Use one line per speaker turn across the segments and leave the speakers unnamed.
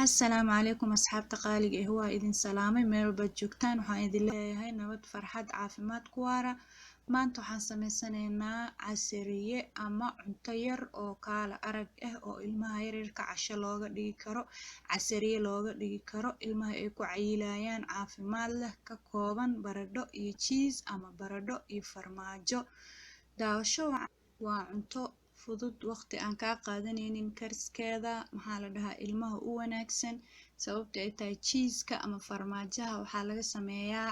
السلام عليكم أصحابتا qaaliga eh waa idin salaamay meel walbaad joogtaan waxaan idin leeyahay nabad farxad caafimaad ku waara maanta waxaan sameysanaynaa casariye ama cunto yar oo kaala arag ah oo ilmaha yaryarka casho looga dhigi karo casariye looga dhigi karo ilmaha ay ku cayilayaan caafimaad leh ka kooban baradho iyo cheese ama baradho iyo farmaajo daawasho waa cunto fudud waqti aan kaa qaadanaynin kariskeeda maxaa la dhahaa ilmaha u wanaagsan sababta ay tahay cheese-ka ama farmaajaha waxaa laga sameeyaa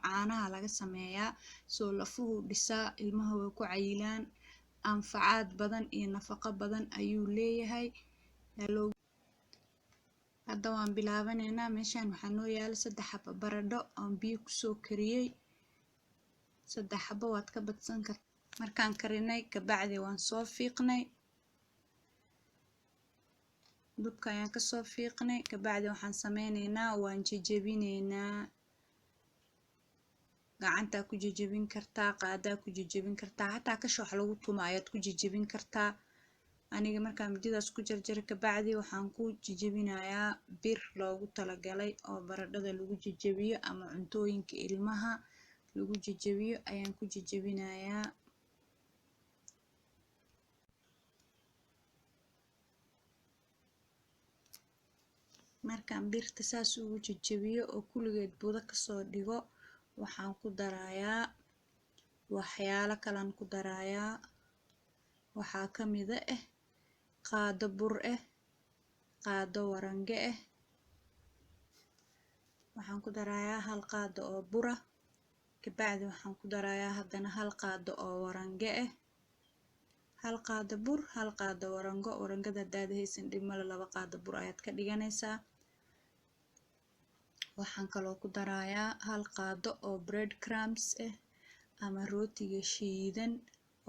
caanaha laga sameeyaa soo lafuhu dhisaa ilmaha way ku cayilaan anfacaad badan iyo nafaqo badan ayuu leeyahay hadda waan bilaabanaynaa meeshaan waxaa noo yaala 3 xabo baradho aan biyo kusoo kariyey 3 xabo waad ka badsan kartaa markaan karinay kabacdi waan soo fiiqnay dubka ayaan ka soo fiiqnay kabacdi waxaan sameynaynaa waan jajabinaynaa gacanta ku jajabin kartaa qaada ku jajabin kartaa hataa kash wax lagu tumo ayaad ku jajabin kartaa aniga markaan mididaas ku jarjaray kabacdi waxaan ku jajabinayaa bir loogu talagalay oo baradhada lagu jajabiyo ama cuntooyinka ilmaha lagu jajabiyo ayaan ku jajabinayaa markaan birta saas ugu jajabiyo oo kulligeed budo kasoo dhigo waxaan ku darayaa waxyaalo kalan ku darayaa waxaa ka mid ah qaado bur ah qaado warange ah waxaan ku darayaa 1 qaado oo bur ah kabacdi waxaan ku darayaa haddana 1 qaado oo warange ah 1 qaado bur 1 qaado warango warangada hadaad haysan dhib male 2 qaado bur ayaad ka dhiganaysaa waxaan kaloo ku darayaa 1 qaado oo bread crumbs ah ama rootiga shiidan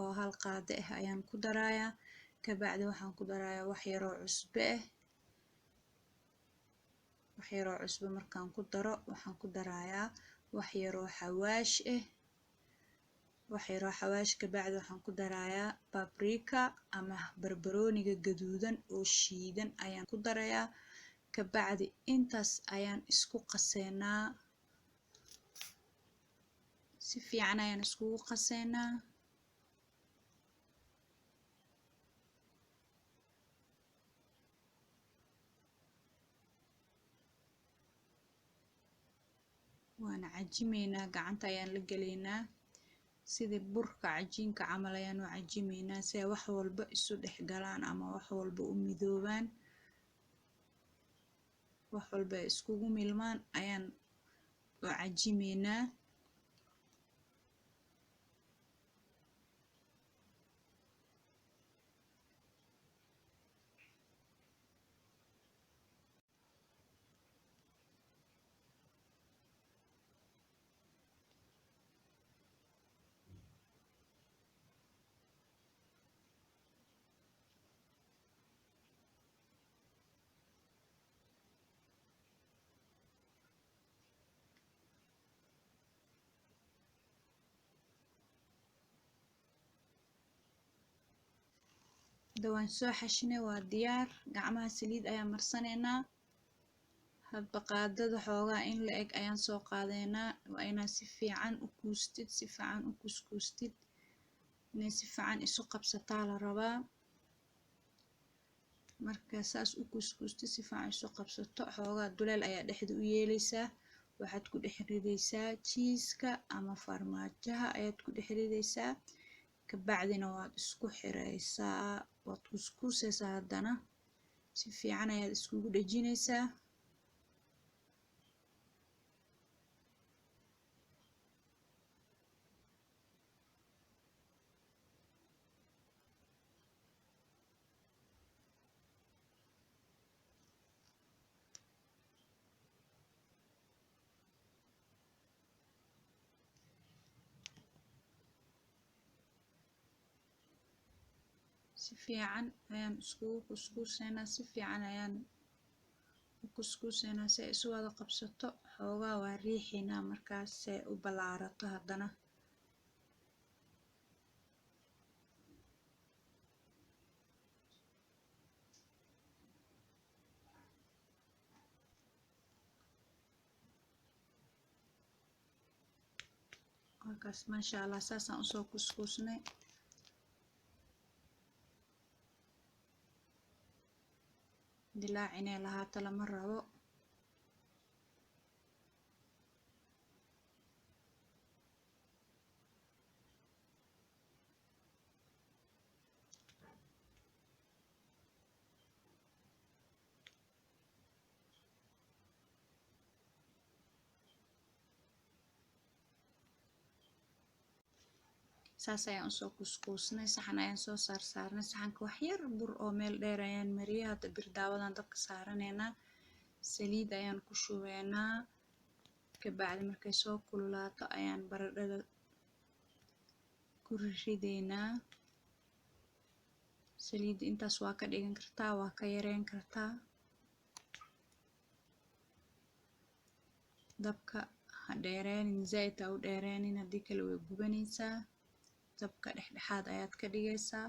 oo 1 qaado ah ayaan ku darayaa kabacdi waxaan ku darayaa wax yar oo cusbo markaan ku daro waxaan ku darayaa wax yar oo xawaash kabacdi waxaan ku darayaa paprika ama barbarooniga gaduudan oo shiidan ayaan ku darayaa kabacdi intaas ayaan isku qaseynaa si fiican ayaan iskugu qaseynaa waan cajimeynaa gacanta ayaan la galeynaa sidii burka cajiinka camal ayaan u cajimeynaa si ay wax walba isu dhex galaan ama wax walba u midoobaan wax walba iskugu milmaan ayaan u cajimeynaa hadda waan soo xashinay waa diyaar gacmaha saliid ayaan marsanaynaa hadba qaadada xoogaa in la eg ayaan soo qaadaynaa waa inaad si fiican u kuustid si fiican u kuskuustid inay si fiican isu qabsataa la rabaa marka saas u kuskuustid si fiican isu qabsato xoogaa duleel ayaa dhexda u yeelaysaa waxaad ku dhex ridaysaa cheese-ka ama farmaajaha ayaad ku dhex ridaysaa kabacdina waad isku xiraysaa waad kuskuusaysaa haddana si fiican ayaad iskugu dhejinaysaa si fiican ayaan iskugu kuskuusaynaa si fiican ayaan u kuskuusaynaa si ay isu wada qabsato xoogaa waa riixaynaa markaas si ay u ballaarato haddana وهكاس ما شاء الله أساسا أسوق كسكسني dilaacine lahaata lama rabo saas ayaan usoo kuskuusnay saxan ayaan soo saarnay saxanka wax yar bur oo meel dheer ayaan mariyay hadda bir daawadan dabka saaraneynaa saliid ayaan ku shubeynaa kabacdi markay soo kululaato ayaan baradhada ku rideynaa saliid intaas waa ka dhigan kartaa waa ka yareyn kartaa dabka ha dheereenin zaid ha u dheereenin haddii kale way gubanaysaa dabka dhexdhexaad ayaad ka dhigaysaa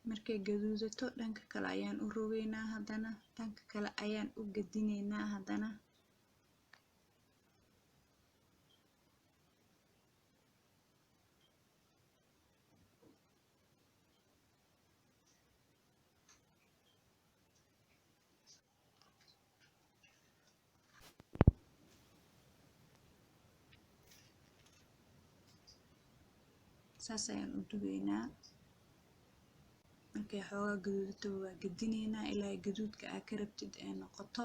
markay gaduudato dhanka kale ayaan u rogeynaa haddana dhanka kale ayaan u gedineynaa haddana saas ayaan u dubeynaa markay xoogaa gaduudato waa gedineynaa ilaa gaduudka aa ka rabtid ay noqoto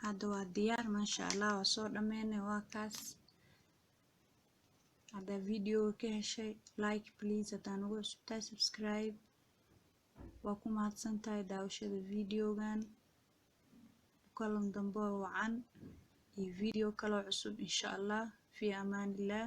hadda waa diyaar maasha allah waa soo dhameynay waa kaas haddaa videoga ka heshay like please haddaa nagu cusubtahay subscribe waa ku mahadsantahay daawashada videogan kulan dambe wacan iyo video kaloo cusub insha allah fi amaanillah